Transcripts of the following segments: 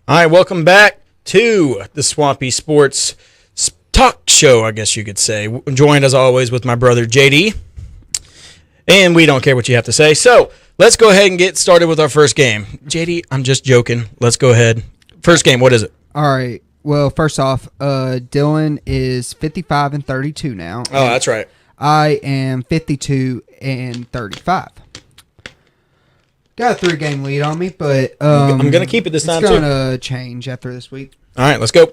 All right, welcome back to the Swampy Sports Talk Show, I guess you could say. Joined as always with my brother JD. And we don't care what you have to say. So let's go ahead and get started with our first game. JD, I'm just joking. Let's go ahead. First game, what is it? All right. Well, first off, Dylan is 55-32 now. Oh, that's right. I am 52-35. Got a 3-game lead on me, but I'm going to keep it this time, too. It's going to change after this week. All right, let's go.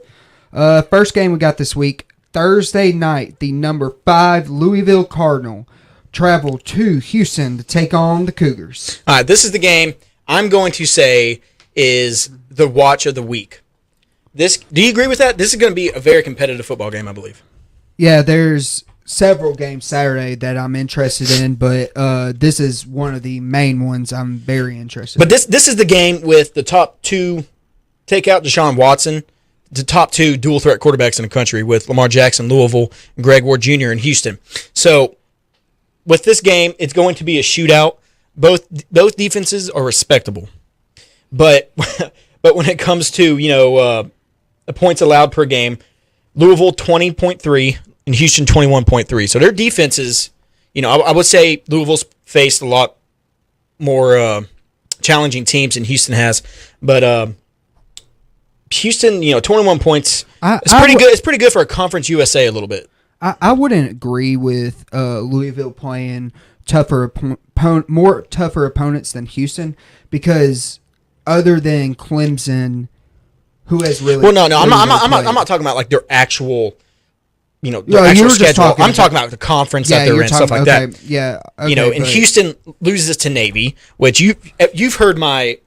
First game we got this week, Thursday night, the number 5 Louisville Cardinal travel to Houston to take on the Cougars. All right, this is the game I'm going to say is the watch of the week. Do you agree with that? This is going to be a very competitive football game, I believe. Yeah, there's several games Saturday that I'm interested in, but this is one of the main ones I'm very interested in. But this is the game with the top 2, take out Deshaun Watson, the top 2 dual-threat quarterbacks in the country with Lamar Jackson, Louisville, and Greg Ward Jr. in Houston. So with this game, it's going to be a shootout. Both defenses are respectable. But when it comes to, the points allowed per game, Louisville 20.3 and Houston 21.3. So their defenses, I would say Louisville's faced a lot more challenging teams than Houston has. But Houston, 21 points. It's pretty good. It's pretty good for a Conference USA a little bit. I wouldn't agree with Louisville playing more tougher opponents than Houston, because other than Clemson, who has really I'm not talking about like their actual their actual schedule. I'm talking about the conference that they're in, stuff like that. Yeah, okay, and Houston loses to Navy, which you've heard my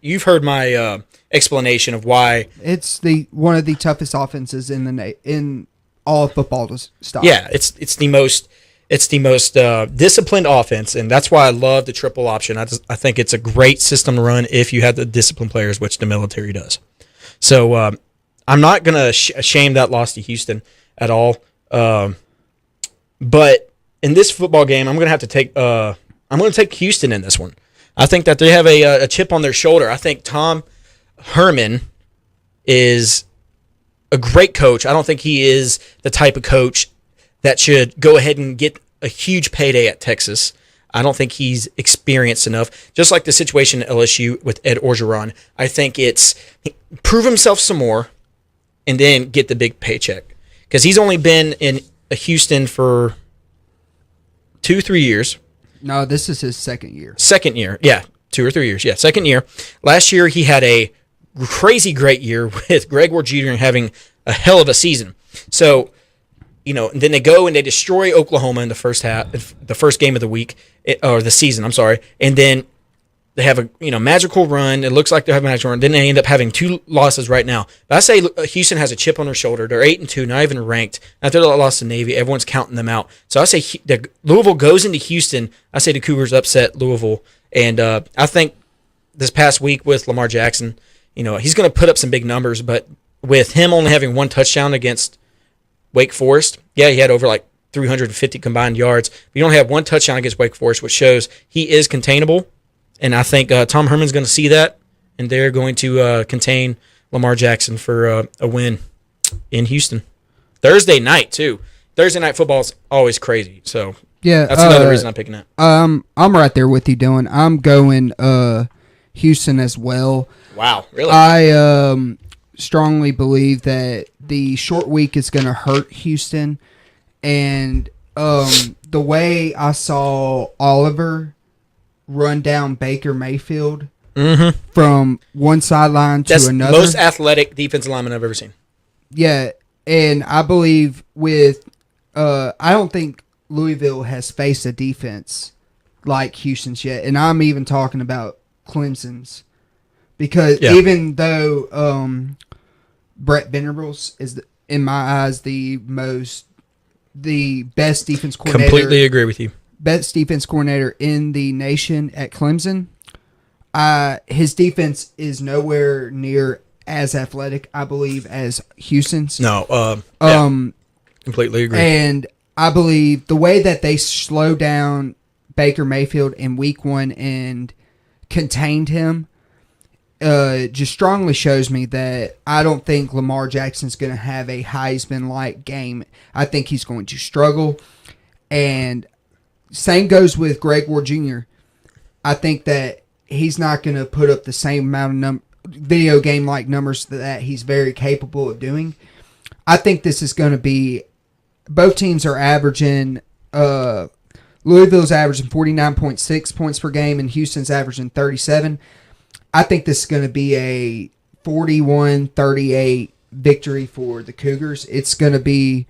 explanation of why it's one of the toughest offenses in all of football to stop. Yeah, it's the most disciplined offense, and that's why I love the triple option. I think it's a great system to run if you have the disciplined players, which the military does. So I'm not gonna shame that loss to Houston at all. But in this football game, I'm gonna take Houston in this one. I think that they have a chip on their shoulder. I think Tom Herman is a great coach. I don't think he is the type of coach that should go ahead and get a huge payday at Texas. I don't think he's experienced enough. Just like the situation at LSU with Ed Orgeron, I think it's prove himself some more and then get the big paycheck. Because he's only been in Houston for 2-3 years. No, this is his second year. Second year, yeah. 2 or 3 years, yeah. Second year. Last year he had a crazy great year with Greg Ward Jr. having a hell of a season. So, and then they go and they destroy Oklahoma in the first game of the week, or the season, I'm sorry. And then they have a magical run. It looks like they have a magical run. Then they end up having 2 losses right now. But I say Houston has a chip on their shoulder. They're 8-2, not even ranked. After they lost to Navy, everyone's counting them out. So I say Louisville goes into Houston. I say the Cougars upset Louisville. And I think this past week with Lamar Jackson, he's going to put up some big numbers. But with him only having 1 touchdown against Wake Forest, yeah, he had over like 350 combined yards. But you only have 1 touchdown against Wake Forest, which shows he is containable. And I think Tom Herman's going to see that, and they're going to contain Lamar Jackson for a win in Houston. Thursday night, too. Thursday night football is always crazy. So yeah, that's another reason I'm picking that. I'm right there with you, Dylan. I'm going Houston as well. Wow, really? I strongly believe that the short week is going to hurt Houston, and the way I saw Oliver run down Baker Mayfield from one sideline to another. That's most athletic defensive lineman I've ever seen. Yeah, and I believe I don't think Louisville has faced a defense like Houston's yet, and I'm even talking about Clemson's. Because even though Brett Venables is, in my eyes, the best defense coordinator. Completely agree with you. Best defense coordinator in the nation at Clemson. His defense is nowhere near as athletic, I believe, as Houston's. No, completely agree. And I believe the way that they slowed down Baker Mayfield in week 1 and contained him, just strongly shows me that I don't think Lamar Jackson's going to have a Heisman-like game. I think he's going to struggle. And same goes with Greg Ward Jr. I think that he's not going to put up the same amount of video game-like numbers that he's very capable of doing. I think this is going to be, both teams are averaging, Louisville's averaging 49.6 points per game and Houston's averaging 37. I think this is going to be a 41-38 victory for the Cougars. It's going to be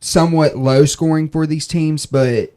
somewhat low scoring for these teams, but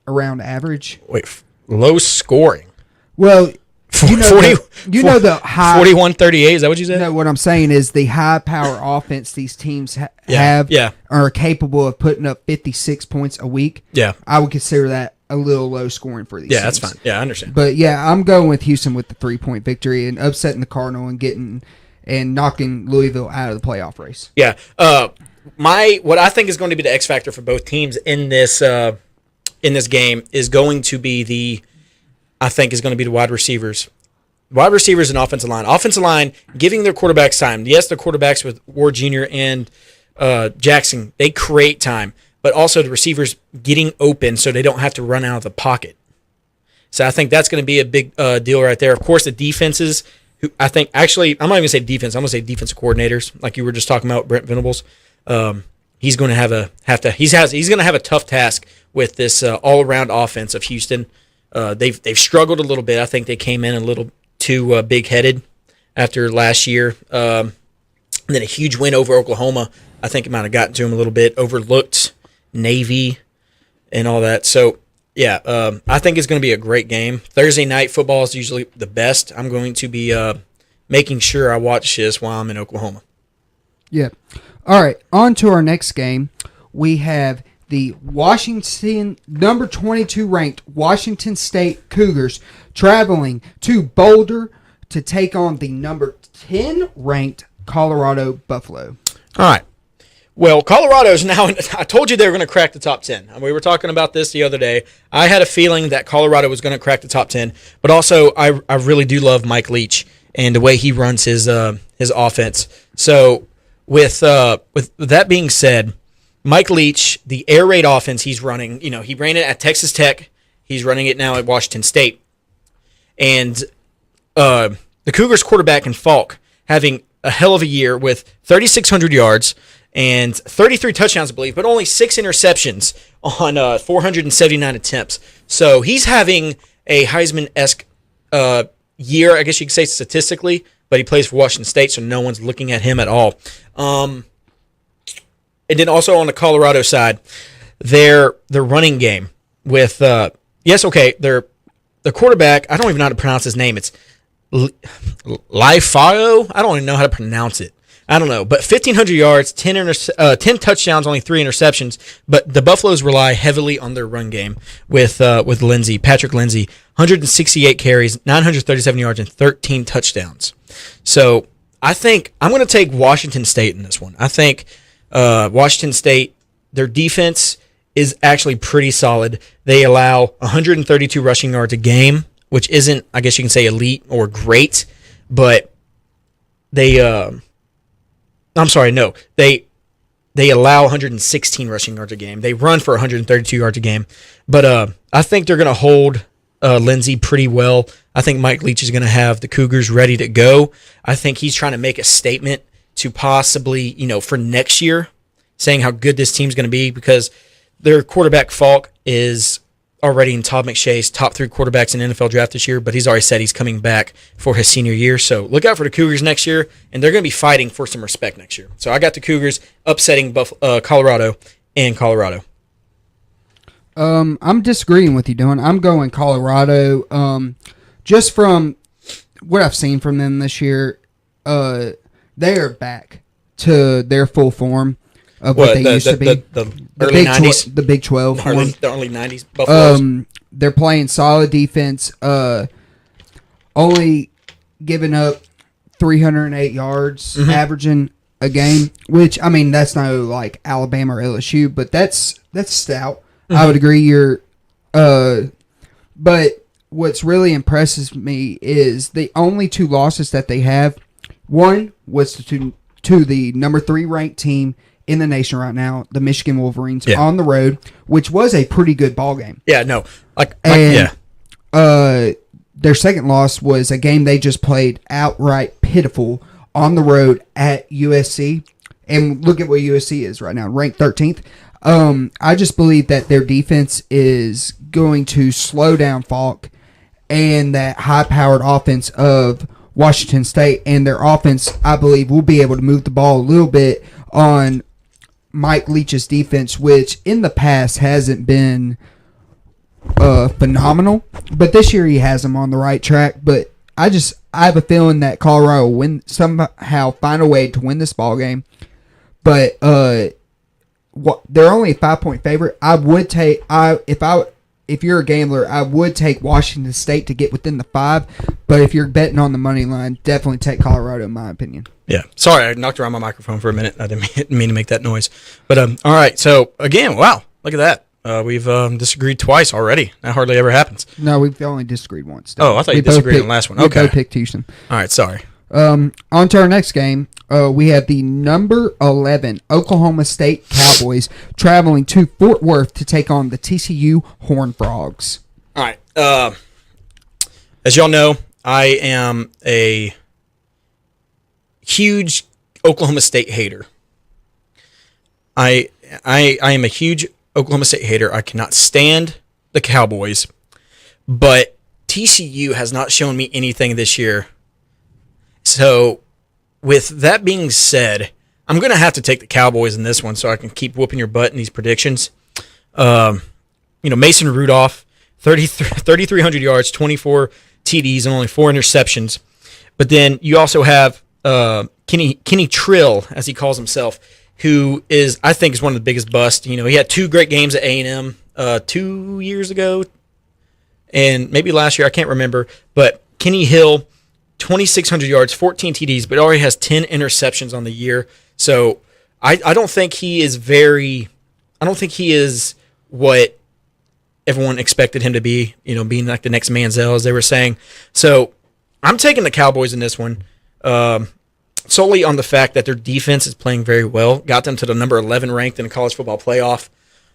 around average. Wait, low scoring? Well, the high 41-38, is that what you said? No, what I'm saying is the high power offense these teams have are capable of putting up 56 points a week. Yeah. I would consider that a little low scoring for these teams. That's fine. Yeah, I understand. But yeah, I'm going with Houston with the 3-point victory and upsetting the Cardinal and knocking Louisville out of the playoff race. Yeah. What I think is going to be the X factor for both teams in this game is going to be the wide receivers. Wide receivers and offensive line. Offensive line giving their quarterbacks time. Yes, the quarterbacks with Ward Jr. and Jackson, they create time, but also the receivers getting open so they don't have to run out of the pocket. So I think that's going to be a big deal right there. Of course, the defenses, who I think actually, I'm not even going to say defense. I'm going to say defensive coordinators, like you were just talking about, Brent Venables. He's going to have a tough task with this all around offense of Houston. They've struggled a little bit. I think they came in a little too big headed after last year. And then a huge win over Oklahoma. I think it might have gotten to them a little bit. Overlooked Navy and all that. So yeah, I think it's going to be a great game. Thursday night football is usually the best. I'm going to be making sure I watch this while I'm in Oklahoma. Yeah. All right, on to our next game. We have the Washington, number 22 ranked Washington State Cougars traveling to Boulder to take on the number 10 ranked Colorado Buffalo. All right. Well, Colorado's now, I told you they were going to crack the top 10. We were talking about this the other day. I had a feeling that Colorado was going to crack the top 10, but also I really do love Mike Leach and the way he runs his offense. So with that being said, Mike Leach, the air raid offense he's running, he ran it at Texas Tech. He's running it now at Washington State. And the Cougars quarterback in Falk having a hell of a year with 3,600 yards and 33 touchdowns, I believe, but only 6 interceptions on 479 attempts. So he's having a Heisman-esque year, I guess you could say statistically, but he plays for Washington State, so no one's looking at him at all. And then also on the Colorado side, their running game with the quarterback, I don't even know how to pronounce his name. It's Lifayo. I don't even know how to pronounce it. I don't know, but 1,500 yards, 10 touchdowns, only 3 interceptions. But the Buffaloes rely heavily on their run game with Patrick Lindsey, 168 carries, 937 yards, and 13 touchdowns. So I think I'm going to take Washington State in this one. I think Washington State, their defense is actually pretty solid. They allow 132 rushing yards a game, which isn't, I guess you can say, elite or great, but they allow 116 rushing yards a game. They run for 132 yards a game. But I think they're going to hold Lindsey pretty well. I think Mike Leach is going to have the Cougars ready to go. I think he's trying to make a statement to possibly, for next year, saying how good this team's going to be because their quarterback, Falk, is already in Todd McShay's top 3 quarterbacks in the NFL draft this year, but he's already said he's coming back for his senior year. So look out for the Cougars next year, and they're going to be fighting for some respect next year. So I got the Cougars upsetting Colorado in Colorado. I'm disagreeing with you, Dylan. I'm going Colorado. Just from what I've seen from them this year, they are back to their full form of what they used to be. The early 90s? The Big 12 form. The early 90s Buffaloes. They're playing solid defense, only giving up 308 yards, averaging a game, which, that's no, like, Alabama or LSU, but that's stout. I would agree. But what's really impresses me is the only 2 losses that they have. One was to the number 3 ranked team in the nation right now, the Michigan Wolverines, on the road, which was a pretty good ball game. Yeah, no. Their second loss was a game they just played outright pitiful on the road at USC. And look at what USC is right now, ranked 13th. I just believe that their defense is going to slow down Falk and that high-powered offense of Washington State. And their offense, I believe, will be able to move the ball a little bit on Mike Leach's defense, which in the past hasn't been phenomenal. But this year he has them on the right track. But I have a feeling that Colorado will somehow find a way to win this ball game. But they're only a 5-point favorite. If you're a gambler, I would take Washington State to get within the 5. But if you're betting on the money line, definitely take Colorado, in my opinion. Yeah. Sorry, I knocked around my microphone for a minute. I didn't mean to make that noise. But all right. So again, wow, look at that. We've disagreed twice already. That hardly ever happens. No, we've only disagreed once. Oh, I thought you disagreed on the last one. Okay. We both picked Houston. All right. Sorry. On to our next game. We have the number 11 Oklahoma State Cowboys traveling to Fort Worth to take on the TCU Horned Frogs. All right. As y'all know, I am a huge Oklahoma State hater. I am a huge Oklahoma State hater. I cannot stand the Cowboys, but TCU has not shown me anything this year. So, with that being said, I'm going to have to take the Cowboys in this one so I can keep whooping your butt in these predictions. Mason Rudolph, 3,300 yards, 24 TDs, and only 4 interceptions. But then you also have Kenny Trill, as he calls himself, who I think is one of the biggest busts. He had 2 great games at A&M 2 years ago, and maybe last year, I can't remember. But Kenny Hill, 2,600 yards, 14 TDs, but already has 10 interceptions on the year. So I don't think he is what everyone expected him to be, being like the next Manziel, as they were saying. So I'm taking the Cowboys in this one solely on the fact that their defense is playing very well, got them to the number 11 ranked in the college football playoff.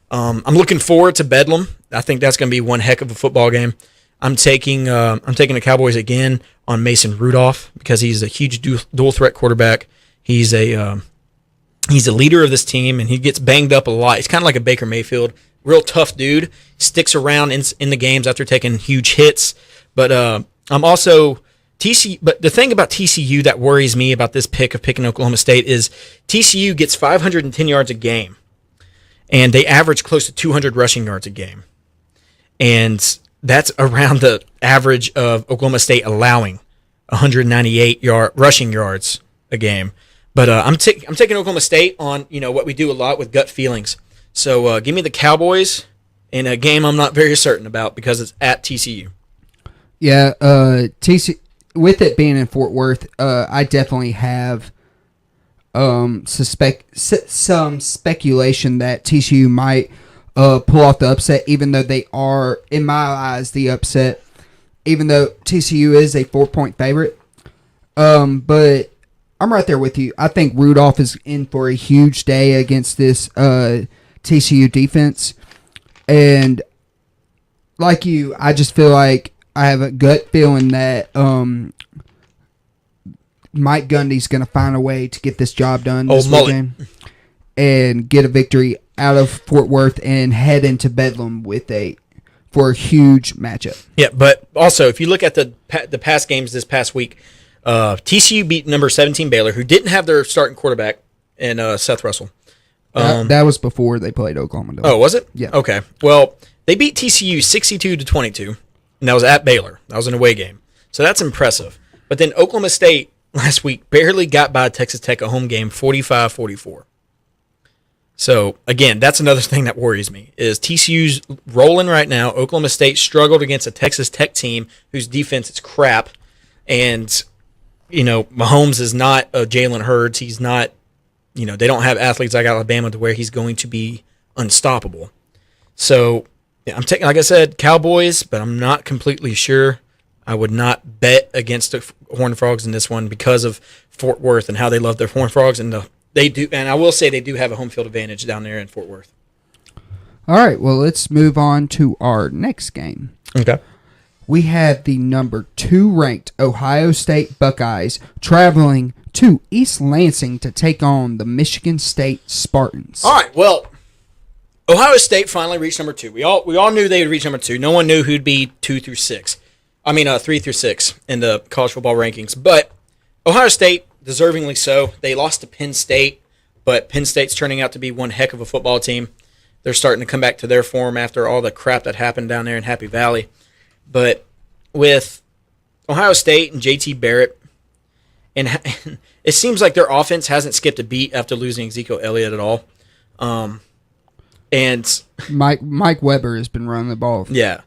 I'm looking forward to Bedlam. I think that's going to be one heck of a football game. I'm taking the Cowboys again on Mason Rudolph because he's a huge dual threat quarterback. He's a leader of this team, and he gets banged up a lot. He's kind of like a Baker Mayfield, real tough dude. Sticks around in the games after taking huge hits. But I'm also TCU. But the thing about TCU that worries me about this pick of picking Oklahoma State is TCU gets 510 yards a game, and they average close to 200 rushing yards a game, and that's around the average of Oklahoma State allowing 198 rushing yards a game. But I'm taking Oklahoma State on what we do a lot with gut feelings. So give me the Cowboys in a game I'm not very certain about because it's at TCU. Yeah, TCU, with it being in Fort Worth, I definitely have some speculation that TCU might pull off the upset, even though they are, in my eyes, the upset, even though TCU is a 4-point favorite. But I'm right there with you. I think Rudolph is in for a huge day against this TCU defense. And like you, I just feel like I have a gut feeling that Mike Gundy's going to find a way to get this job done this weekend and get a victory out of Fort Worth and head into Bedlam for a huge matchup. Yeah, but also if you look at the past games this past week, TCU beat number 17 Baylor, who didn't have their starting quarterback in Seth Russell. That was before they played Oklahoma. Oh, was it? Yeah. Okay. Well, they beat TCU 62-22, and that was at Baylor. That was an away game, so that's impressive. But then Oklahoma State last week barely got by Texas Tech, a home game, 45-44. So, again, that's another thing that worries me, is TCU's rolling right now. Oklahoma State struggled against a Texas Tech team whose defense is crap. And, Mahomes is not a Jalen Hurts. He's not, they don't have athletes like Alabama to where he's going to be unstoppable. So, Yeah, I'm taking, like I said, Cowboys, but I'm not completely sure. I would not bet against the Horned Frogs in this one because of Fort Worth and how they love their Horned Frogs, and they do. And I will say they do have a home field advantage down there in Fort Worth. All right, well, let's move on to our next game. Okay. We have the number 2 ranked Ohio State Buckeyes traveling to East Lansing to take on the Michigan State Spartans. All right, well, Ohio State finally reached number 2. We all knew they would reach number 2. No one knew who'd be 2 through 6. 3 through 6 in the college football rankings. But Ohio State, deservingly so. They lost to Penn State, but Penn State's turning out to be one heck of a football team. They're starting to come back to their form after all the crap that happened down there in Happy Valley. But with Ohio State and JT Barrett, and it seems like their offense hasn't skipped a beat after losing Ezekiel Elliott at all. And Mike Weber has been running the ball yeah,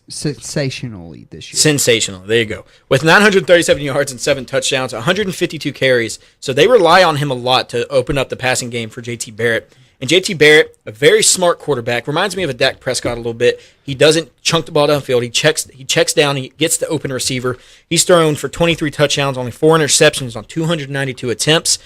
sensationally this year. Sensational. There you go. With 937 yards and 7 touchdowns, 152 carries. So they rely on him a lot to open up the passing game for JT Barrett. And JT Barrett, a very smart quarterback, reminds me of a Dak Prescott a little bit. He doesn't chunk the ball downfield. He checks down. He gets the open receiver. He's thrown for 23 touchdowns, only 4 interceptions on 292 attempts.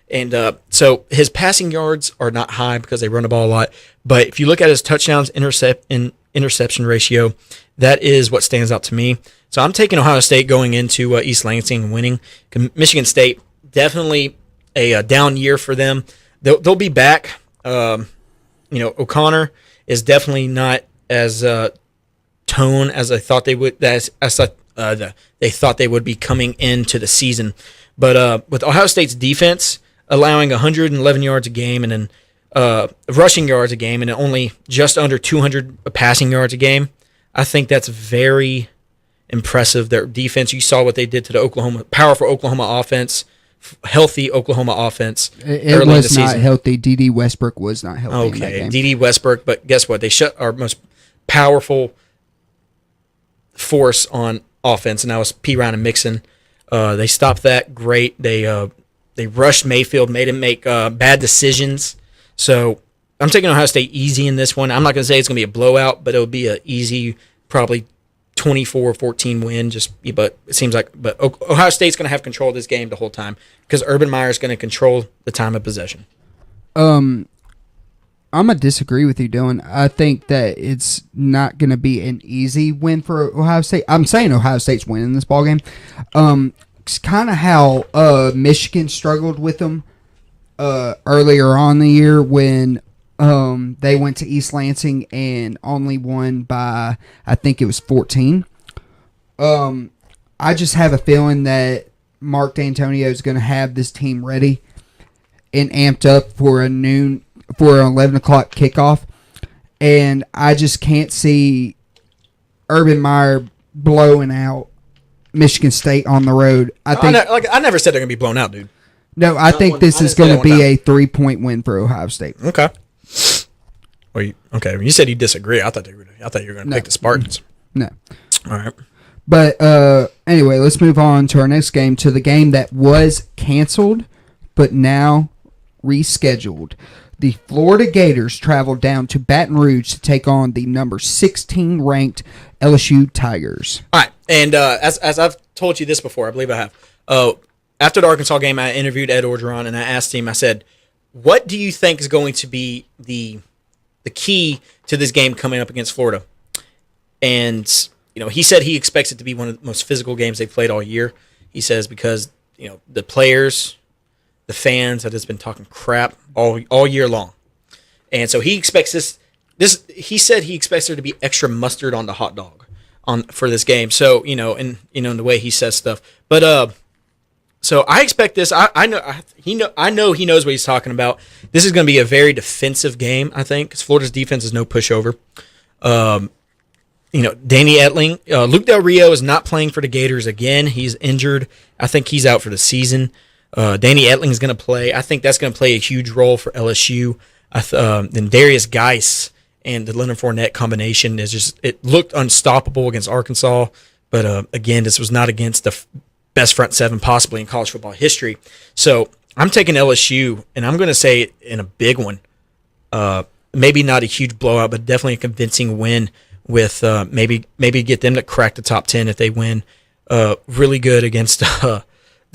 And so his passing yards are not high because they run the ball a lot. But if you look at his touchdowns interception ratio, that is what stands out to me. So I'm taking Ohio State going into East Lansing and winning. Michigan State, definitely a down year for them. They'll be back. O'Connor is definitely not as tone as I thought they would. They thought they would be coming into the season. But with Ohio State's defense allowing 111 yards a game and then rushing yards a game and only just under 200 passing yards a game, I think that's very impressive. Their defense, you saw what they did to the powerful Oklahoma offense. Healthy Oklahoma offense. It was not healthy. D.D. Westbrook was not healthy in that game. D.D. Westbrook, but guess what? They shut our most powerful force on offense, and that was Perine and Mixon. They stopped that great. They rushed Mayfield, made him make bad decisions. So I'm taking Ohio State easy in this one. I'm not going to say it's going to be a blowout, but it'll be an easy, probably 24-14 win. But it seems like, but Ohio State's going to have control of this game the whole time because Urban Meyer is going to control the time of possession. I'm gonna disagree with you, Dylan. I think that it's not going to be an easy win for Ohio State. I'm saying Ohio State's winning this ballgame. It's kind of how Michigan struggled with them earlier on in the year when they went to East Lansing and only won by, I think it was 14. I just have a feeling that Mark D'Antonio is going to have this team ready and amped up for an 11 o'clock kickoff. And I just can't see Urban Meyer blowing out Michigan State on the road. I never said they're going to be blown out, dude. No, I think this is going to be a 3-point win for Ohio State. Okay. Well, you said you disagree. I thought you were going to pick the Spartans. No. All right. But anyway, let's move on to our next game, to the game that was canceled but now rescheduled. The Florida Gators traveled down to Baton Rouge to take on the number 16 ranked LSU Tigers. All right. And as I've told you this before, I believe I have. After the Arkansas game, I interviewed Ed Orgeron, and I asked him, I said, what do you think is going to be the key to this game coming up against Florida? And, he said he expects it to be one of the most physical games they've played all year. He says because, the players, the fans have just been talking crap all year long. And so he expects he said he expects there to be extra mustard on the hot dog for this game. So, in the way he says stuff. But so I expect this. I know he knows what he's talking about. This is going to be a very defensive game, I think, because Florida's defense is no pushover. Danny Etling, Luke Del Rio is not playing for the Gators again. He's injured. I think he's out for the season. Danny Etling is going to play. I think that's going to play a huge role for LSU. Then Darius Geis and the Leonard Fournette combination it looked unstoppable against Arkansas. But again, this was not against the best front seven possibly in college football history. So I'm taking LSU, and I'm going to say it in a big one. maybe not a huge blowout, but definitely a convincing win with maybe get them to crack the top 10 if they win really good against the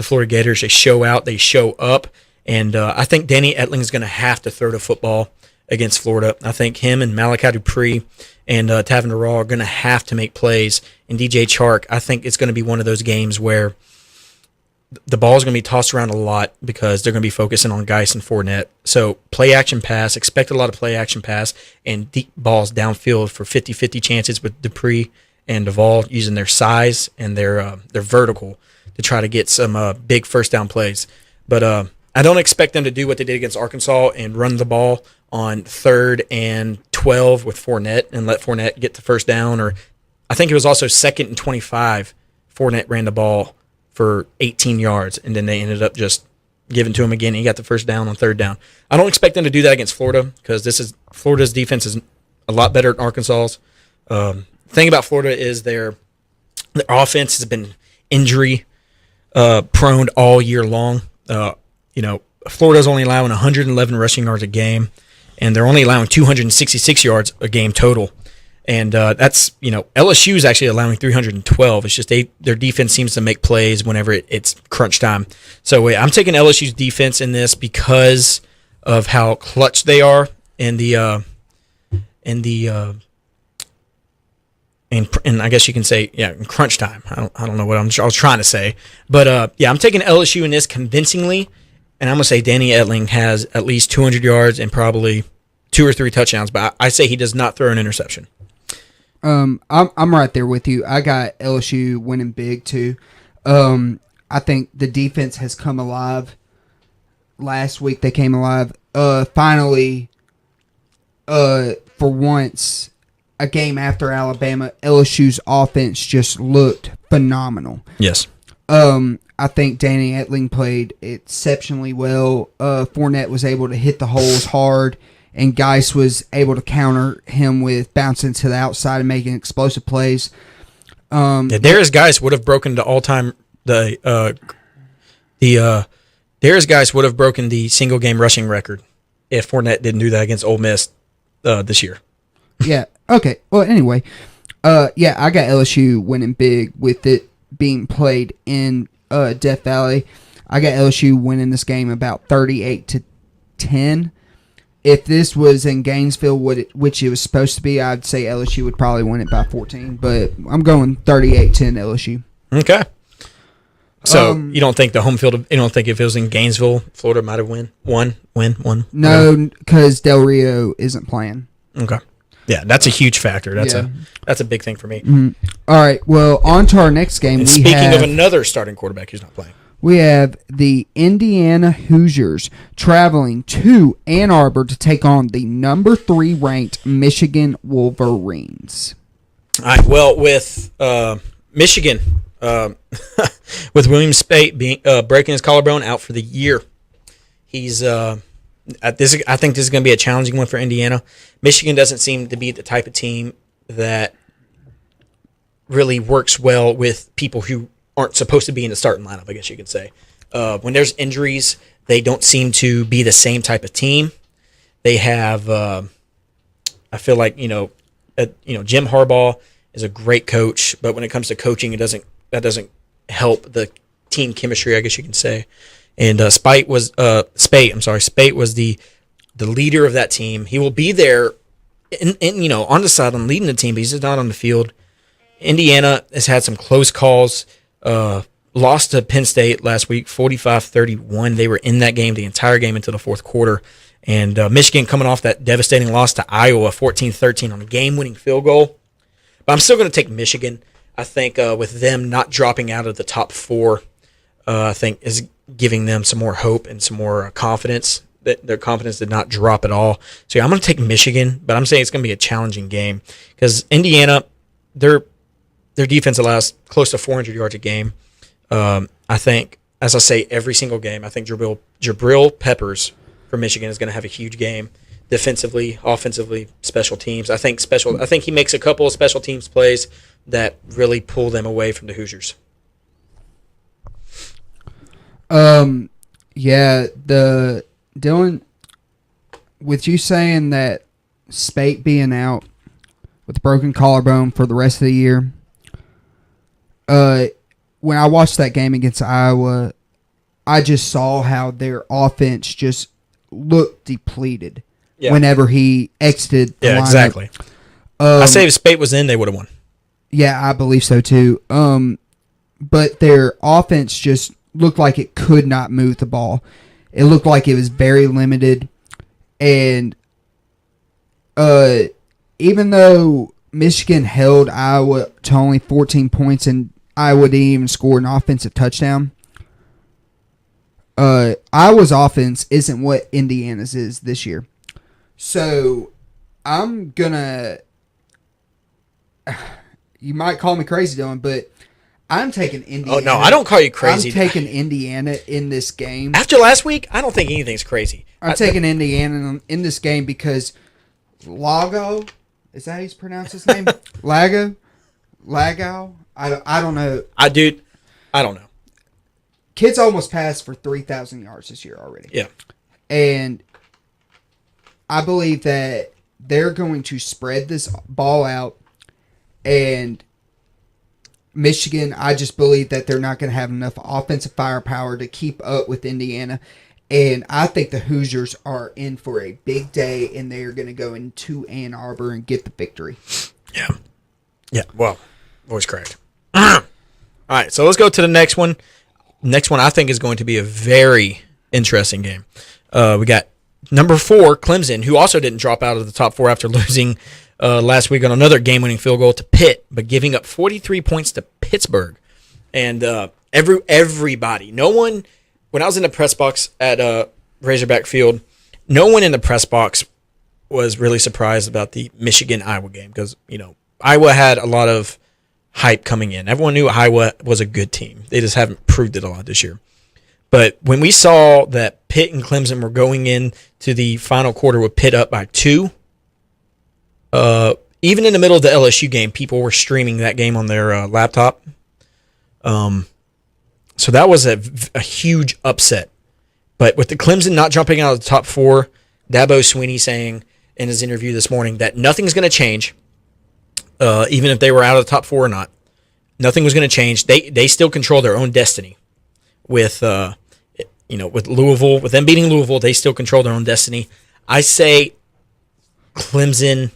Florida Gators. They show out, they show up, and I think Danny Etling is going to have to throw the football against Florida. I think him and Malachi Dupree and Tavin Durrell are going to have to make plays. And DJ Chark, I think it's going to be one of those games where the ball is going to be tossed around a lot because they're going to be focusing on Geis and Fournette. So play action pass, expect a lot of play action pass, and deep balls downfield for 50-50 chances with Dupree and Duvall using their size and their vertical to try to get some big first down plays. But I don't expect them to do what they did against Arkansas and run the ball on 3rd and 12 with Fournette and let Fournette get the first down. Or I think it was also 2nd and 25. Fournette ran the ball for 18 yards, and then they ended up just giving to him again. He got the first down on 3rd down. I don't expect them to do that against Florida because Florida's defense is a lot better than Arkansas's. Thing about Florida is their offense has been injury prone all year long. Florida's only allowing 111 rushing yards a game, and they're only allowing 266 yards a game total. And that's, LSU is actually allowing 312. It's just their defense seems to make plays whenever it's crunch time. So I'm taking LSU's defense in this because of how clutch they are and I guess you can say, in crunch time. I don't know what I was trying to say. But, I'm taking LSU in this convincingly, and I'm going to say Danny Etling has at least 200 yards and probably 2 or 3 touchdowns, but I say he does not throw an interception. I'm right there with you. I got LSU winning big too. I think the defense has come alive. Last week they came alive. Finally, for once, a game after Alabama, LSU's offense just looked phenomenal. Yes. I think Danny Etling played exceptionally well. Fournette was able to hit the holes hard, and Geis was able to counter him with bouncing to the outside and making explosive plays. Darius Geis would have broken the all-time Darius Geis would have broken the single game rushing record if Fournette didn't do that against Ole Miss this year. Yeah. Okay. Well, anyway, I got LSU winning big with it being played in Death Valley. I got LSU winning this game about 38-10. If this was in Gainesville, which it was supposed to be, I'd say LSU would probably win it by 14. But I'm going 38-10 LSU. Okay. So you don't think the home field? You don't think if it was in Gainesville, Florida might have won? No, because Del Rio isn't playing. Okay. Yeah, that's a huge factor. That's a big thing for me. Mm-hmm. All right. Well, on to our next game. And speaking of another starting quarterback who's not playing. We have the Indiana Hoosiers traveling to Ann Arbor to take on the number 3 ranked Michigan Wolverines. All right. Well, with Michigan, with William Spate breaking his collarbone out for the year, he's I think this is going to be a challenging one for Indiana. Michigan doesn't seem to be the type of team that really works well with people who aren't supposed to be in the starting lineup, I guess you could say. When there's injuries, they don't seem to be the same type of team. They have, I feel like, Jim Harbaugh is a great coach, but when it comes to coaching, that doesn't help the team chemistry, I guess you can say. And Spate was the leader of that team. He will be there, on the sideline leading the team, but he's not on the field. Indiana has had some close calls. Lost to Penn State last week, 45-31. They were in that game the entire game until the fourth quarter. And Michigan coming off that devastating loss to Iowa, 14-13 on a game-winning field goal. But I'm still going to take Michigan. I think with them not dropping out of the top 4, I think is giving them some more hope and some more confidence. That their confidence did not drop at all. So I'm going to take Michigan, but I'm saying it's going to be a challenging game because Indiana, their defense allows close to 400 yards a game. I think, as I say every single game, I think Jabril Peppers for Michigan is going to have a huge game defensively, offensively, special teams. I think he makes a couple of special teams plays that really pull them away from the Hoosiers. Dylan, with you saying that Spate being out with a broken collarbone for the rest of the year, when I watched that game against Iowa, I just saw how their offense just looked depleted whenever he exited the lineup. Exactly. I say if Spate was in, they would have won. Yeah, I believe so too. But their offense just looked like it could not move the ball. It looked like it was very limited. And even though Michigan held Iowa to only 14 points and Iowa didn't even score an offensive touchdown, Iowa's offense isn't what Indiana's is this year. So I'm going to... You might call me crazy, Dylan, but I'm taking Indiana. Oh, no, I don't call you crazy. I'm taking Indiana in this game. After last week, I don't think anything's crazy. I'm taking Indiana in this game because Lago, is that how you pronounce his name? Lago? I don't know. I don't know. Kid's almost passed for 3,000 yards this year already. Yeah. And I believe that they're going to spread this ball out. And Michigan, I just believe that they're not going to have enough offensive firepower to keep up with Indiana. And I think the Hoosiers are in for a big day, and they are going to go into Ann Arbor and get the victory. Yeah. Yeah, well, always correct. All right, so let's go to the next one. Next one I think is going to be a very interesting game. We got number 4, Clemson, who also didn't drop out of the top 4 after losing last week on another game-winning field goal to Pitt, but giving up 43 points to Pittsburgh. And everybody, no one, when I was in the press box at Razorback Field, no one in the press box was really surprised about the Michigan-Iowa game because, Iowa had a lot of hype coming in. Everyone knew Iowa was a good team. They just haven't proved it a lot this year. But when we saw that Pitt and Clemson were going in to the final quarter with Pitt up by 2, even in the middle of the LSU game, people were streaming that game on their laptop. So that was a huge upset. But with the Clemson not jumping out of the top 4, Dabo Swinney saying in his interview this morning that nothing's going to change, even if they were out of the top 4 or not. Nothing was going to change. They still control their own destiny. With Louisville, with them beating Louisville, they still control their own destiny. I say Clemson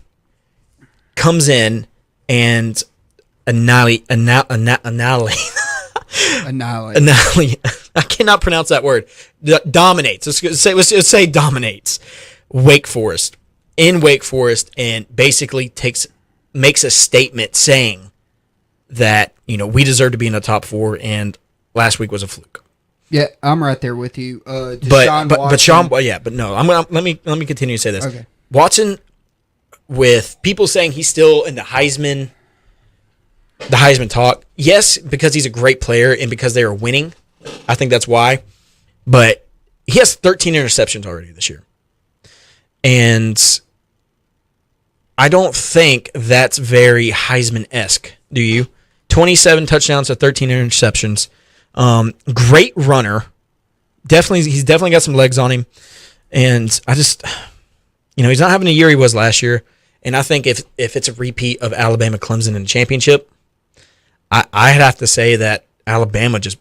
comes in and annihilate. I cannot pronounce that word. Dominates. Let's say dominates Wake Forest in Wake Forest, and basically makes a statement saying that we deserve to be in the top 4, and last week was a fluke. Yeah, I'm right there with you. Let me continue to say this. Okay. Watson, with people saying he's still in the Heisman talk. Yes, because he's a great player and because they are winning. I think that's why. But he has 13 interceptions already this year. And I don't think that's very Heisman-esque, do you? 27 touchdowns to 13 interceptions. Great runner. He's definitely got some legs on him. And I just, he's not having the year he was last year. And I think if it's a repeat of Alabama-Clemson in the championship, I'd have to say that Alabama just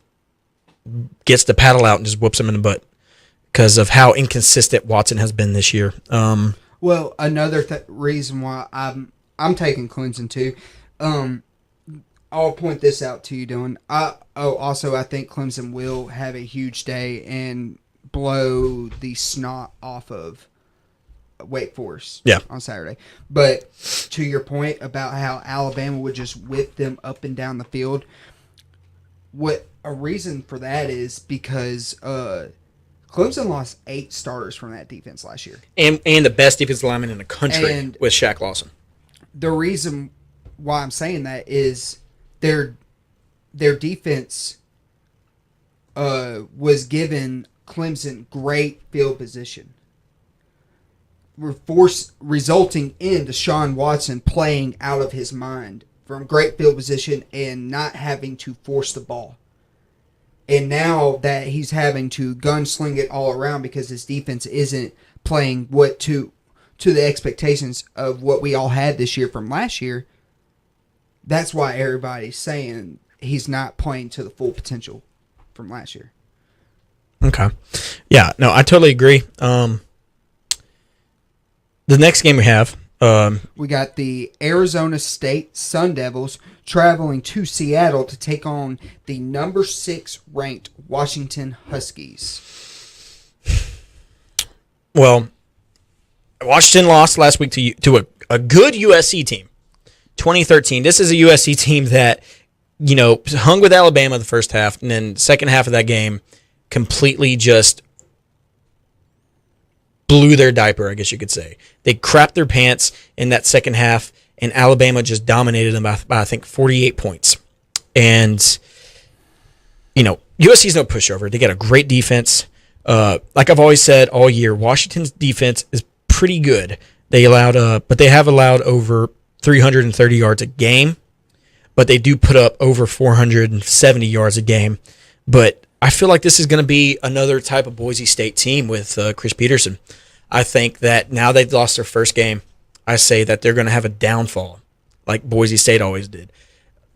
gets the paddle out and just whoops him in the butt because of how inconsistent Watson has been this year. Well, another reason why I'm taking Clemson too. I'll point this out to you, Dylan. Also, I think Clemson will have a huge day and blow the snot off of Wake Forest on Saturday. But to your point about how Alabama would just whip them up and down the field, what a reason for that is because Clemson lost 8 starters from that defense last year. And the best defensive lineman in the country with Shaq Lawson. The reason why I'm saying that is their defense was given Clemson great field position, resulting in Deshaun Watson playing out of his mind from great field position and not having to force the ball. And now that he's having to gunsling it all around because his defense isn't playing what to to the expectations of what we all had this year from last year, that's why everybody's saying he's not playing to the full potential from last year. Okay. Yeah, no, I totally agree. The next game we have... we got the Arizona State Sun Devils traveling to Seattle to take on the number 6 ranked Washington Huskies. Well, Washington lost last week to a good USC team, 2013. This is a USC team that, hung with Alabama the first half, and then second half of that game completely just blew their diaper, I guess you could say. They crapped their pants in that second half, and Alabama just dominated them by I think, 48 points. And, USC's no pushover. They got a great defense. Like I've always said all year, Washington's defense is pretty good. They have allowed over 330 yards a game, but they do put up over 470 yards a game. But I feel like this is going to be another type of Boise State team with Chris Peterson. I think that now they've lost their first game, I say that they're going to have a downfall, like Boise State always did.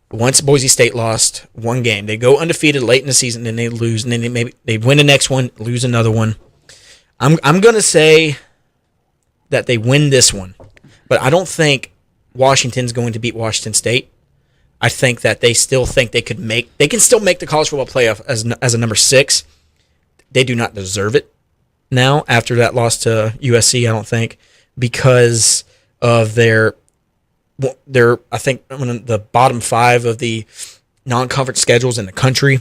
Once Boise State lost one game, they go undefeated late in the season, then they lose, and then they win the next one, lose another one. I'm going to say that they win this one, but I don't think Washington's going to beat Washington State. I think that they still think they can still make the college football playoff as a number 6. They do not deserve it now after that loss to USC, I don't think, because of their I think one of the bottom 5 of the non-conference schedules in the country.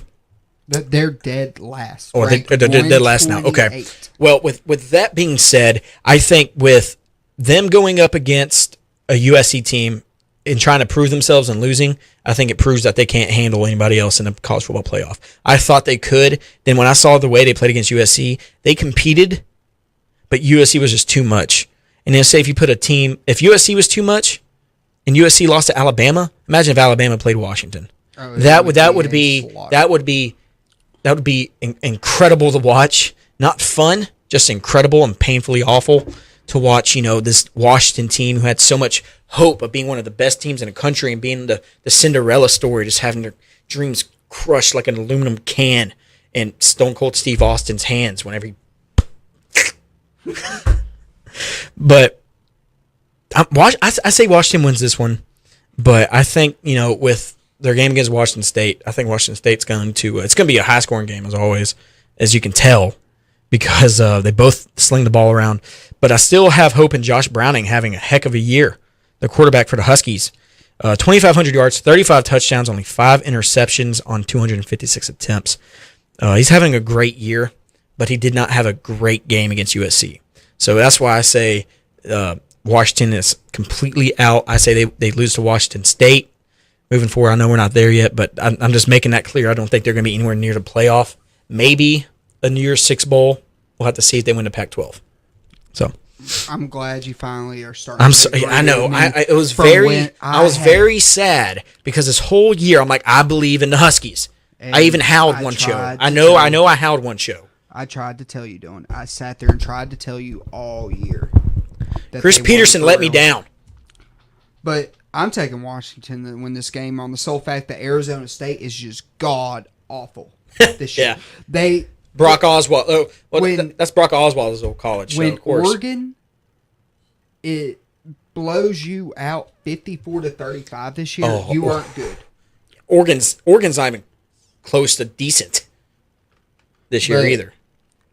They're dead last. Or they're dead last now. Okay. Well, with that being said, I think with them going up against a USC team and trying to prove themselves and losing, I think it proves that they can't handle anybody else in the college football playoff. I thought they could. Then when I saw the way they played against USC, they competed, but USC was just too much. And then say if USC was too much and USC lost to Alabama, imagine if Alabama played Washington. That would be incredible to watch. Not fun, just incredible and painfully awful to watch, this Washington team who had so much hope of being one of the best teams in the country and being the Cinderella story, just having their dreams crushed like an aluminum can in Stone Cold Steve Austin's hands whenever he... But I say Washington wins this one, but I think, with their game against Washington State, I think Washington State's going to... it's going to be a high-scoring game, as always, as you can tell, because they both sling the ball around. But I still have hope in Josh Browning having a heck of a year, the quarterback for the Huskies. 2,500 yards, 35 touchdowns, only 5 interceptions on 256 attempts. He's having a great year, but he did not have a great game against USC. So that's why I say Washington is completely out. I say they lose to Washington State. Moving forward, I know we're not there yet, but I'm just making that clear. I don't think they're going to be anywhere near the playoff. Maybe a New Year's Six bowl. We'll have to see if they win the Pac-12. So I'm glad you finally are starting. I know. I was very sad because this whole year I'm like, I believe in the Huskies. I even howled one show. I know I howled one show. I tried to tell you, Dylan. I sat there and tried to tell you all year. Chris Peterson let me down. But I'm taking Washington to win this game on the sole fact that Arizona State is just god awful this year. Brock Oswald. That's Brock Oswald's old college. When of course. Oregon, it blows you out 54-35 this year. You aren't good. Oregon's not even close to decent this year either.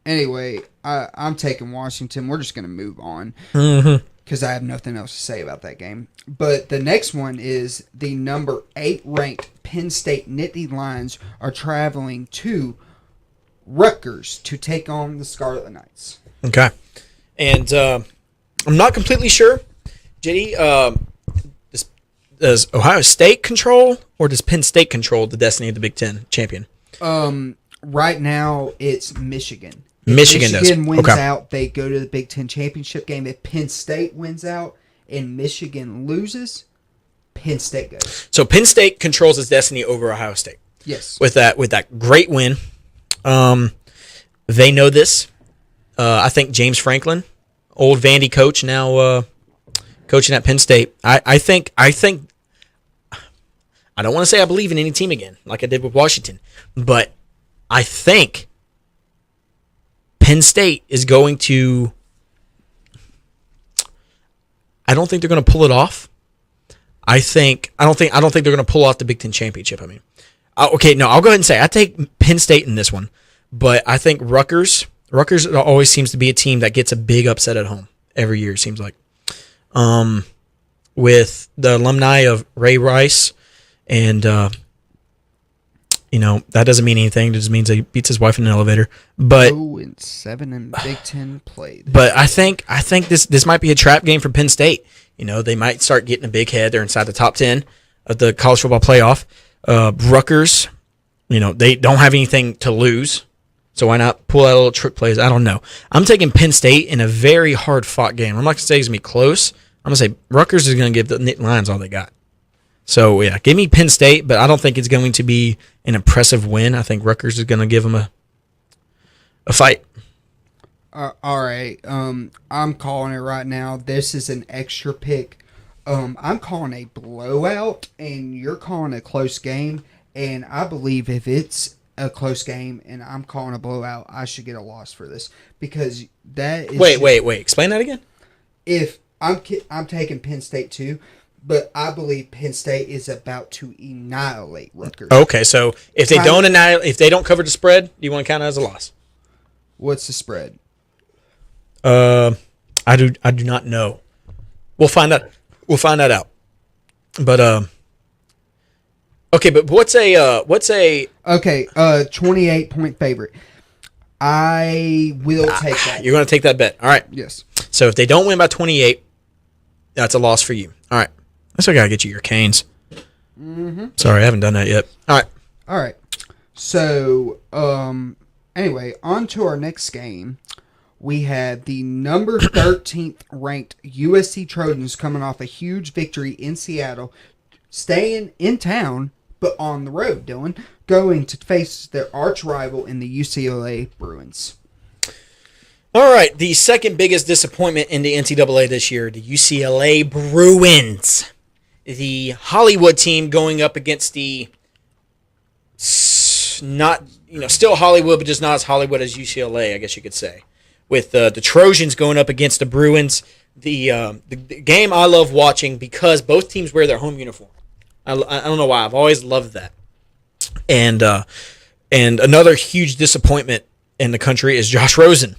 Anyway, I'm taking Washington. We're just going to move on because I have nothing else to say about that game. But the next one is the number 8 ranked Penn State Nittany Lions are traveling to Rutgers to take on the Scarlet Knights. Okay. And I'm not completely sure, JD, does Ohio State control or does Penn State control the destiny of the Big Ten champion? Right now, it's Michigan. If Michigan wins out, they go to the Big Ten championship game. If Penn State wins out and Michigan loses, Penn State goes. So Penn State controls its destiny over Ohio State. Yes. With that great win. They know this. I think James Franklin old Vandy coach, now coaching at Penn State. I think I don't want to say I believe in any team again, like I did with Washington, but I think Penn State is going to. I don't think they're going to pull it off. I don't think they're going to pull off the Big Ten championship. I mean, okay, no, I'll go ahead and say I take Penn State in this one, but I think Rutgers always seems to be a team that gets a big upset at home every year. It seems like, with the alumni of Ray Rice, and that doesn't mean anything. It just means he beats his wife in an elevator. But 0-7 in Big Ten play. But I think this might be a trap game for Penn State. They might start getting a big head. They're inside the top 10 of the college football playoff. Rutgers, they don't have anything to lose, so why not pull out a little trick plays? I don't know. I'm taking Penn State in a very hard-fought game. I'm not going to say it's going to be close. I'm going to say Rutgers is going to give the Nittany Lions all they got. So, yeah, give me Penn State, but I don't think it's going to be an impressive win. I think Rutgers is going to give them a fight. All right. I'm calling it right now. This is an extra pick. I'm calling a blowout, and you're calling a close game. And I believe if it's a close game and I'm calling a blowout, I should get a loss for this, because that is. Wait. Explain that again. If I'm taking Penn State too, but I believe Penn State is about to annihilate Rutgers. Okay, so if they don't cover the spread, do you want to count it as a loss? What's the spread? I do not know. We'll find out. We'll find that out. But okay. But what's a 28-point favorite. I will take that. You're going to take that bet. All right. Yes. So if they don't win by 28, that's a loss for you. All right. I still got to get you your Canes. Mm-hmm. Sorry, I haven't done that yet. All right. So, anyway, on to our next game. We had the number 13th ranked USC Trojans coming off a huge victory in Seattle, staying in town, but on the road, Dylan, going to face their arch rival in the UCLA Bruins. All right, the second biggest disappointment in the NCAA this year, the UCLA Bruins. The Hollywood team going up against the still Hollywood, but just not as Hollywood as UCLA, I guess you could say. With the Trojans going up against the Bruins, the game I love watching because both teams wear their home uniform. I don't know why. I've always loved that. And another huge disappointment in the country is Josh Rosen.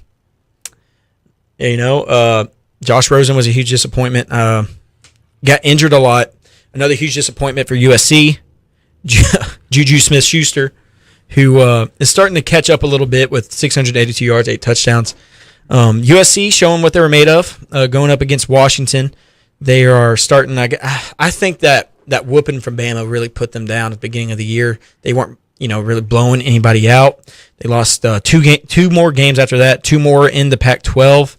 Josh Rosen was a huge disappointment. Got injured a lot. Another huge disappointment for USC. Juju Smith-Schuster, who is starting to catch up a little bit with 682 yards, 8 touchdowns. USC showing what they were made of, going up against Washington. They are starting. I think that whooping from Bama really put them down at the beginning of the year. They weren't, really blowing anybody out. They lost two more games after that, 2 more in the Pac-12.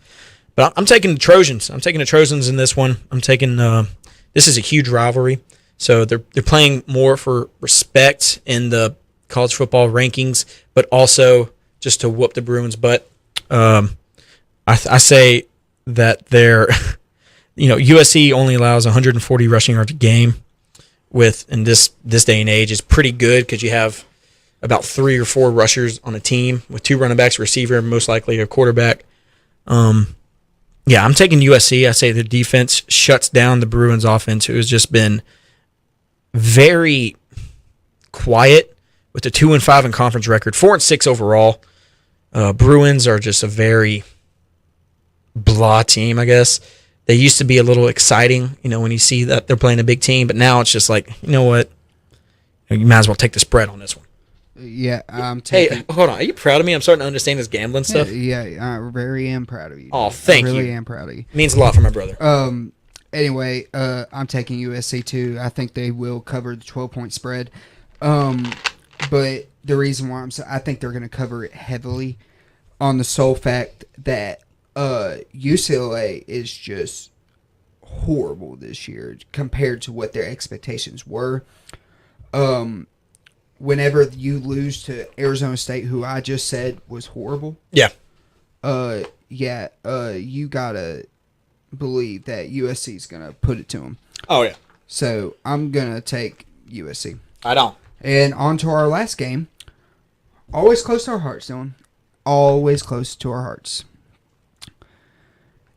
But I'm taking the Trojans. I'm taking the Trojans in this one. I'm taking. This is a huge rivalry, so they're playing more for respect in the college football rankings, but also just to whoop the Bruins' butt. I say that they're, USC only allows 140 rushing yards a game. In this day and age, is pretty good because you have about 3 or 4 rushers on a team with 2 running backs, a receiver, and most likely a quarterback. Yeah, I'm taking USC. I say the defense shuts down the Bruins offense, who has just been very quiet with a 2-5 in conference record, 4-6 overall. Bruins are just a very blah team, I guess. They used to be a little exciting, when you see that they're playing a big team, but now it's just like, you know what? You might as well take the spread on this one. Yeah, I'm taking. Hey, hold on. Are you proud of me? I'm starting to understand this gambling stuff. Yeah, I really am proud of you. Oh, thank you. I really am proud of you. It means a lot for my brother. Anyway, I'm taking USC too. I think they will cover the 12-point spread. But the reason why I think they're going to cover it heavily on the sole fact that UCLA is just horrible this year compared to what their expectations were. Whenever you lose to Arizona State, who I just said was horrible. Yeah. yeah, you gotta believe that USC is gonna put it to them. Oh yeah. So I'm gonna take USC. I don't. And on to our last game. Always close to our hearts, Dylan. Always close to our hearts.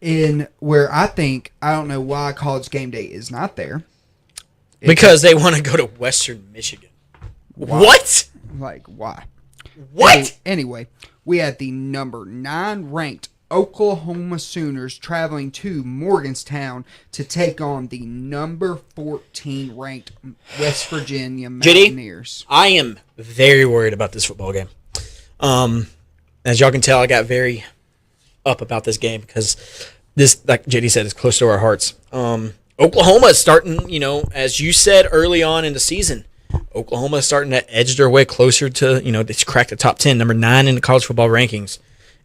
In where I don't know why College Game Day is not there. Because they want to go to Western Michigan. Why? What? Like, why? What? Anyway, we had the number 9 ranked Oklahoma Sooners traveling to Morgantown to take on the number 14 ranked West Virginia Mountaineers. I am very worried about this football game. As y'all can tell, I got very up about this game because this, like JD said, is close to our hearts. Oklahoma is starting, as you said early on in the season, Oklahoma is starting to edge their way closer to, they cracked the top 10, number 9 in the college football rankings.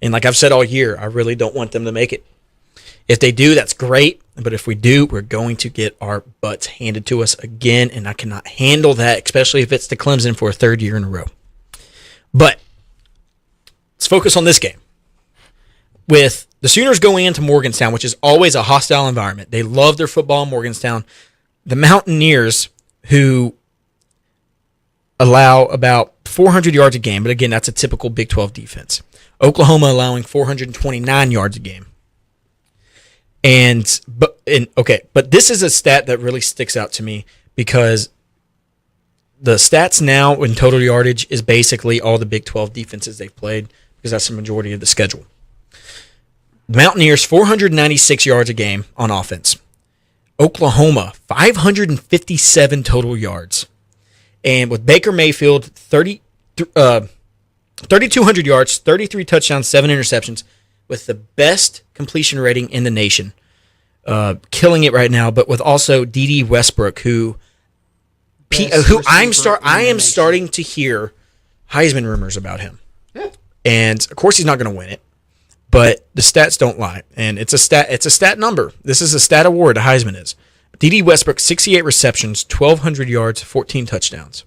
And like I've said all year, I really don't want them to make it. If they do, that's great. But if we do, we're going to get our butts handed to us again. And I cannot handle that, especially if it's to Clemson for a third year in a row. But let's focus on this game. With the Sooners going into Morgantown, which is always a hostile environment. They love their football in Morgantown. The Mountaineers, who allow about 400 yards a game, but again, that's a typical Big 12 defense. Oklahoma allowing 429 yards a game. But this is a stat that really sticks out to me because the stats now in total yardage is basically all the Big 12 defenses they've played because that's the majority of the schedule. The Mountaineers, 496 yards a game on offense. Oklahoma, 557 total yards. And with Baker Mayfield, 3,200 yards, 33 touchdowns, 7 interceptions, with the best completion rating in the nation. Killing it right now, but with also D.D. Westbrook, who I am starting to hear Heisman rumors about him. Yeah. And of course he's not going to win it, but the stats don't lie. And it's a stat number. This is a stat award, the Heisman is. D.D. Westbrook, 68 receptions, 1,200 yards, 14 touchdowns.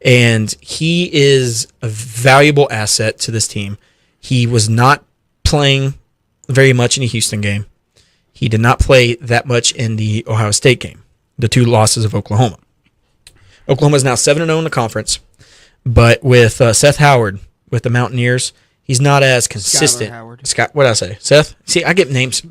And he is a valuable asset to this team. He was not playing very much in the Houston game. He did not play that much in the Ohio State game, the 2 losses of Oklahoma. Oklahoma is now 7-0 in the conference, but with Seth Howard with the Mountaineers, he's not as consistent. What did I say? Seth? See, I get names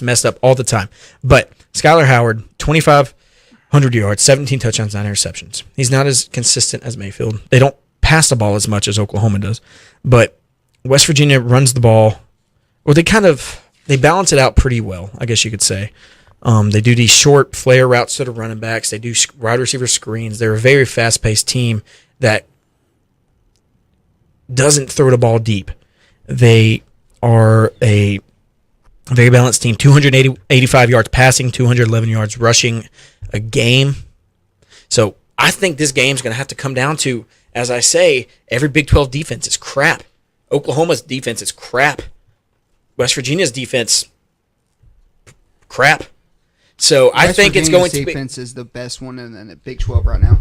messed up all the time. But Skylar Howard, 2,500 yards, 17 touchdowns, 9 interceptions. He's not as consistent as Mayfield. They don't pass the ball as much as Oklahoma does. But West Virginia runs the ball. Well, they balance it out pretty well, I guess you could say. They do these short flare routes to the running backs. They do wide receiver screens. They're a very fast-paced team that doesn't throw the ball deep. They are a very balanced team. 285 yards passing, 211 yards rushing a game. So I think this game's going to have to come down to, as I say, every Big 12 defense is crap. Oklahoma's defense is crap. West Virginia's defense, crap. So I think it's going to be... defense is the best one in the Big 12 right now.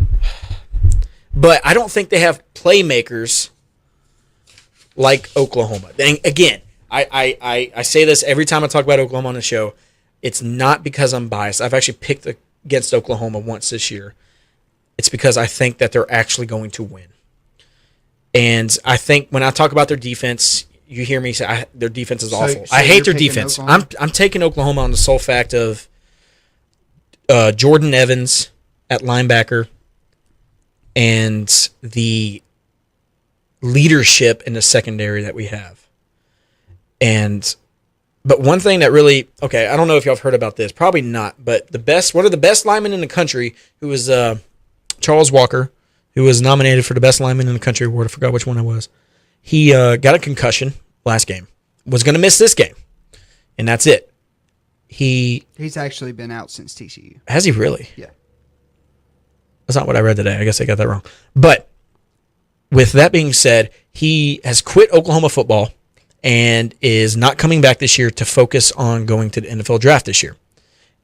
But I don't think they have playmakers like Oklahoma. And again, I say this every time I talk about Oklahoma on the show. It's not because I'm biased. I've actually picked against Oklahoma once this year. It's because I think that they're actually going to win. And I think when I talk about their defense, you hear me say their defense is awful. I hate their defense. I'm taking Oklahoma on the sole fact of Jordan Evans at linebacker and the leadership in the secondary that we have. But one thing that really, I don't know if y'all have heard about this, probably not, but one of the best linemen in the country, who was Charles Walker, who was nominated for the best lineman in the country award. I forgot which one it was. He got a concussion last game. Was going to miss this game, and that's it. He's actually been out since TCU. Has he really? Yeah. That's not what I read today. I guess I got that wrong. But with that being said, he has quit Oklahoma football and is not coming back this year to focus on going to the NFL draft this year.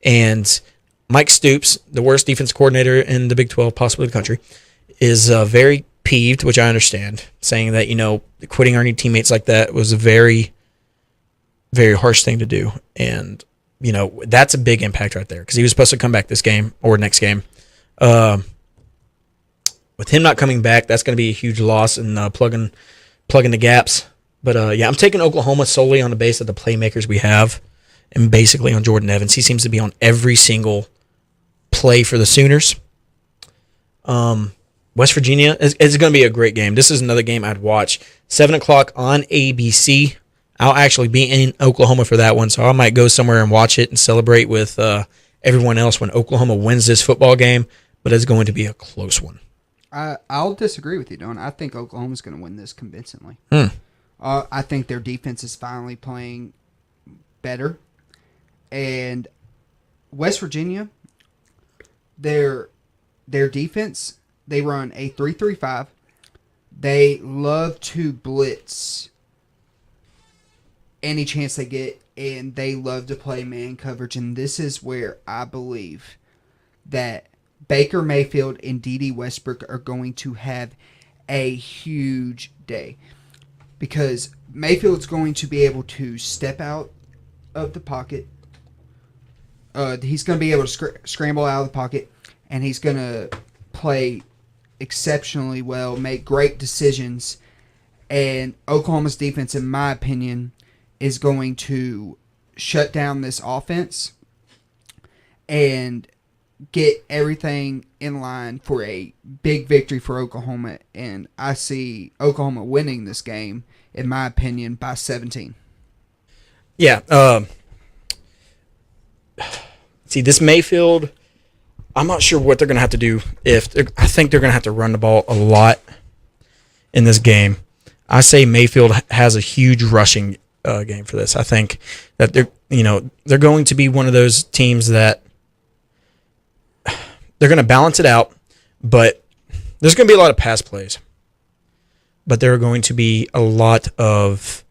And Mike Stoops, the worst defense coordinator in the Big 12, possibly the country, is very peeved, which I understand, saying that, quitting our new teammates like that was very very harsh thing to do. And, that's a big impact right there because he was supposed to come back this game or next game. With him not coming back, that's going to be a huge loss and plugging the gaps. But, I'm taking Oklahoma solely on the base of the playmakers we have and basically on Jordan Evans. He seems to be on every single play for the Sooners. West Virginia is going to be a great game. This is another game I'd watch. 7 o'clock on ABC. I'll actually be in Oklahoma for that one, so I might go somewhere and watch it and celebrate with everyone else when Oklahoma wins this football game, but it's going to be a close one. I'll disagree with you, Don. I think Oklahoma's going to win this convincingly. I think their defense is finally playing better. And West Virginia, their defense, they run a 3-3-5. They love to blitz any chance they get, and they love to play man coverage. And this is where I believe that Baker Mayfield and D.D. Westbrook are going to have a huge day because Mayfield's going to be able to step out of the pocket. He's going to be able to scramble out of the pocket, and he's going to play exceptionally well, make great decisions. And Oklahoma's defense, in my opinion, is going to shut down this offense and get everything in line for a big victory for Oklahoma. And I see Oklahoma winning this game, in my opinion, by 17. Yeah. See, this Mayfield, I'm not sure what they're going to have to do. I think they're going to have to run the ball a lot in this game. I say Mayfield has a huge rushing game for this. I think that they're going to be one of those teams that they're going to balance it out, but there's going to be a lot of pass plays. But there are going to be a lot of,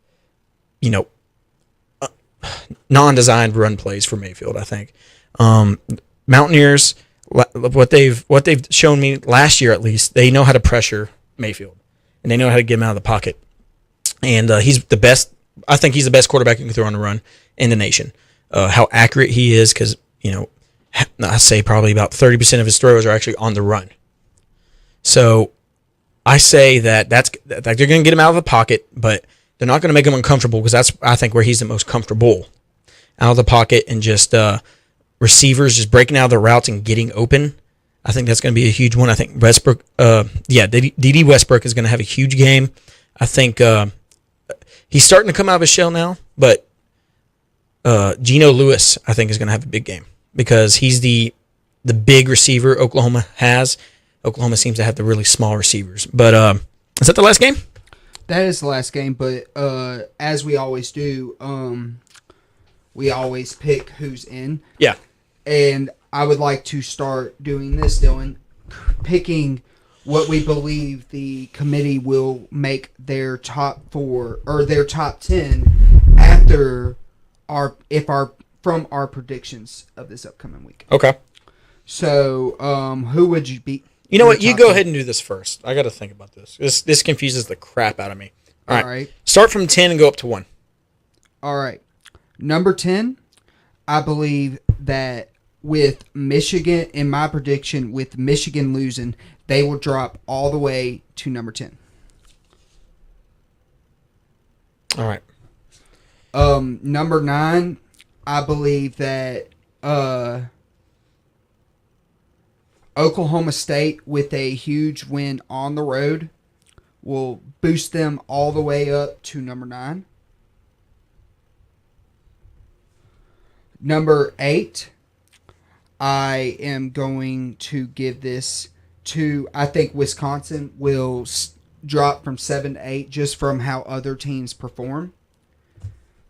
non-designed run plays for Mayfield, I think. Mountaineers, what they've shown me last year at least, they know how to pressure Mayfield, and they know how to get him out of the pocket. And he's the best. I think he's the best quarterback you can throw on the run in the nation. How accurate he is, because I say probably about 30% of his throws are actually on the run. So I say that they're going to get him out of the pocket, but they're not going to make him uncomfortable because that's, I think, where he's the most comfortable. Out of the pocket and just receivers just breaking out of their routes and getting open. I think that's going to be a huge one. I think Westbrook, D.D. Westbrook is going to have a huge game. I think he's starting to come out of his shell now, but Geno Lewis, I think, is going to have a big game because he's the big receiver Oklahoma has. Oklahoma seems to have the really small receivers. But is that the last game? That is the last game, but as we always do, we always pick who's in. Yeah. And I would like to start doing this, Dylan, picking what we believe the committee will make their top 4 or their top 10 after from our predictions of this upcoming week. Okay. So, who would you be? You know what? You go ahead and do this first. I got to think about this. This confuses the crap out of me. All right. Start from 10 and go up to 1. All right. Number 10, I believe that with Michigan, in my prediction, with Michigan losing, they will drop all the way to number 10. All right. Number 9, I believe that Oklahoma State, with a huge win on the road, will boost them all the way up to number 9. Number 8, I am going to give this to, I think Wisconsin will drop from 7 to 8 just from how other teams perform.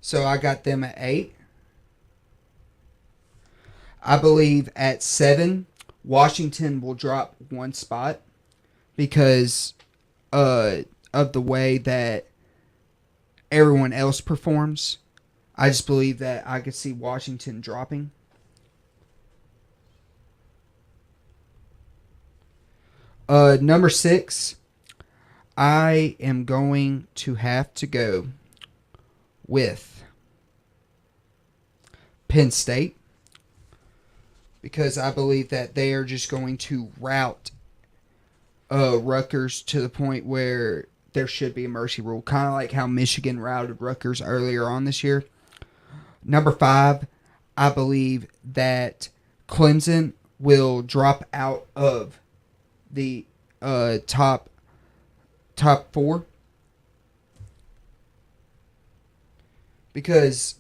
So I got them at 8. I believe at 7, Washington will drop 1 spot because of the way that everyone else performs. I just believe that I could see Washington dropping. Number 6, I am going to have to go with Penn State, because I believe that they are just going to rout Rutgers to the point where there should be a mercy rule, kind of like how Michigan routed Rutgers earlier on this year. Number 5, I believe that Clemson will drop out of the top 4, because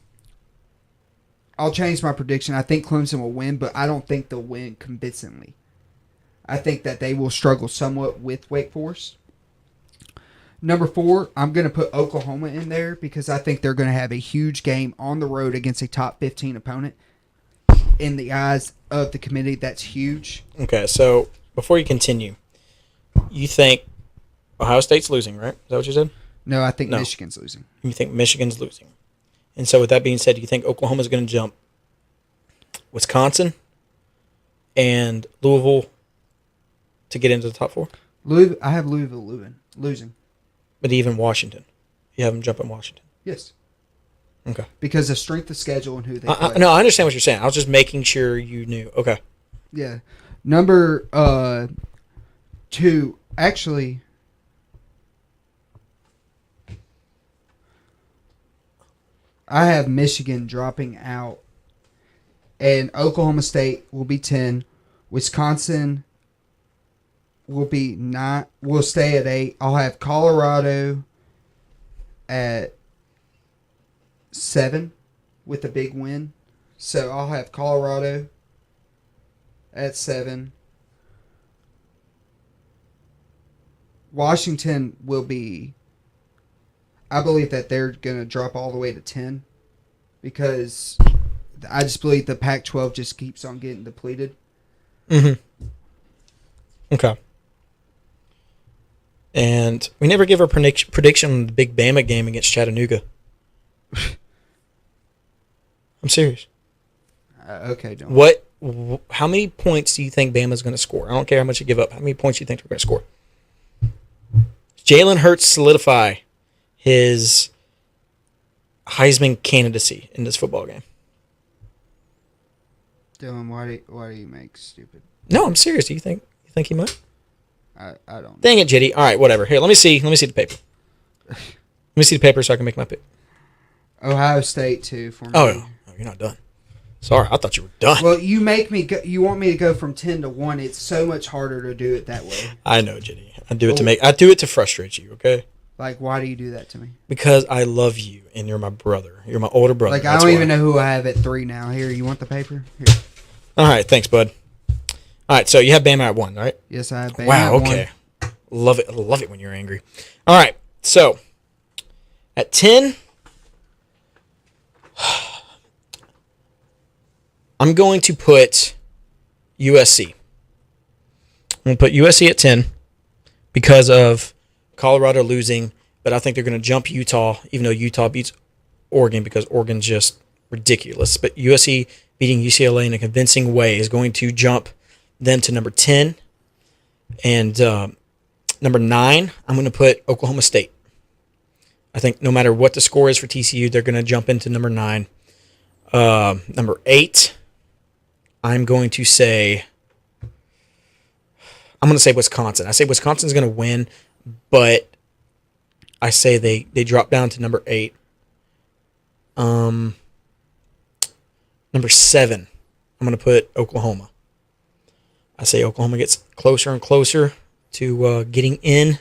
I'll change my prediction. I think Clemson will win, but I don't think they'll win convincingly. I think that they will struggle somewhat with Wake Forest. Number 4, I'm going to put Oklahoma in there because I think they're going to have a huge game on the road against a top 15 opponent. In the eyes of the committee, that's huge. Okay, so before you continue, you think Ohio State's losing, right? Is that what you said? No, I think Michigan's losing. You think Michigan's losing. And so with that being said, do you think Oklahoma's going to jump Wisconsin and Louisville to get into the top 4? I have Louisville losing. But even Washington. You have them jumping Washington. Yes. Okay. Because of strength of schedule and who they play. No, I understand what you're saying. I was just making sure you knew. Okay. Yeah. Number 2, actually, I have Michigan dropping out, and Oklahoma State will be 10. Wisconsin will be 9. Will stay at 8. I'll have Colorado at 7 with a big win. So I'll have Colorado at 7. Washington will be, I believe that they're going to drop all the way to 10 because I just believe the Pac-12 just keeps on getting depleted. Mm-hmm. Okay. And we never give our prediction on the big Bama game against Chattanooga. I'm serious. Okay, don't. How many points do you think Bama's going to score? I don't care how much you give up. How many points do you think they're going to score? Jalen Hurts solidify his Heisman candidacy in this football game? Dylan, why do you make stupid? No, I'm serious. Do you think he might? I don't. Dang it, Jitty. All right, whatever. Here, let me see the paper. Let me see the paper so I can make my pick. Ohio State too for me. Oh, no, you're not done. Sorry, I thought you were done. Well, you make me go, you want me to go from 10 to 1. It's so much harder to do it that way. I know, Jitty. I do it to frustrate you, okay? Like, why do you do that to me? Because I love you and you're my brother. You're my older brother. Like, I don't even know who I have at 3 now. Here, you want the paper? Here. All right, thanks, bud. All right, so you have Bama at 1, right? Yes, I have Bama wow, at okay. 1. Love it. I love it when you're angry. All right, so at 10, I'm going to put USC. I'm going to put USC at 10 because of Colorado losing, but I think they're going to jump Utah, even though Utah beats Oregon because Oregon's just ridiculous. But USC beating UCLA in a convincing way is going to jump them to number 10. And number 9, I'm going to put Oklahoma State. I think no matter what the score is for TCU, they're going to jump into number 9. Number 8, I'm going to say Wisconsin. I say Wisconsin's going to win, but I say they drop down to number 8. Number 7, I'm going to put Oklahoma. I say Oklahoma gets closer and closer to getting in.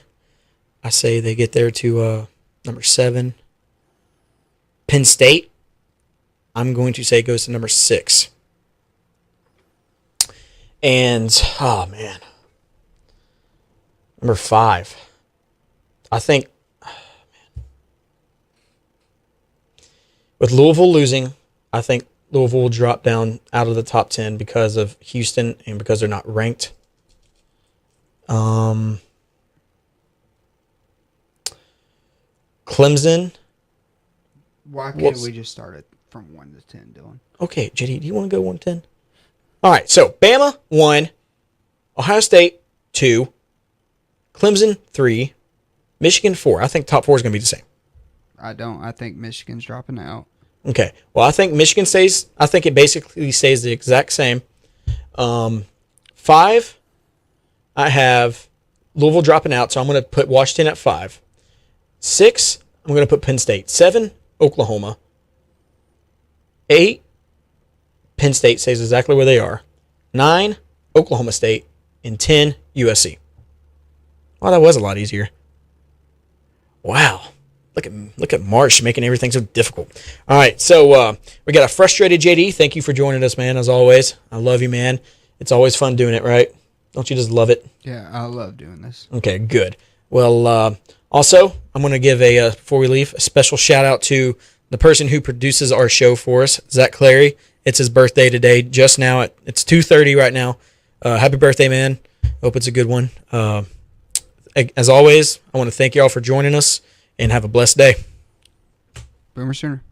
I say they get there to number 7. Penn State, I'm going to say goes to number 6. And, oh, man. Number 5. I think, with Louisville losing, I think Louisville will drop down out of the top 10 because of Houston and because they're not ranked. Clemson. Why can't we just start it from 1 to 10, Dylan? Okay, JD, do you want to go 1 to 10? All right, so Bama, 1. Ohio State, 2. Clemson, 3. Michigan, 4. I think top 4 is going to be the same. I don't. I think Michigan's dropping out. Okay. Well, I think Michigan stays. I think it basically stays the exact same. 5, I have Louisville dropping out, so I'm going to put Washington at 5. 6, I'm going to put Penn State. 7, Oklahoma. 8, Penn State stays exactly where they are. 9, Oklahoma State. And 10, USC. Well, that was a lot easier. Wow. Look at Marsh making everything so difficult. All right, so we got a frustrated JD. Thank you for joining us, man, as always. I love you, man. It's always fun doing it, right? Don't you just love it? Yeah, I love doing this. Okay, good. Well, also, I'm going to give before we leave, a special shout out to the person who produces our show for us, Zach Clary. It's his birthday today, just now. It's 2:30 right now. Happy birthday, man. Hope it's a good one. As always, I want to thank you all for joining us, and have a blessed day. Boomer Sooner.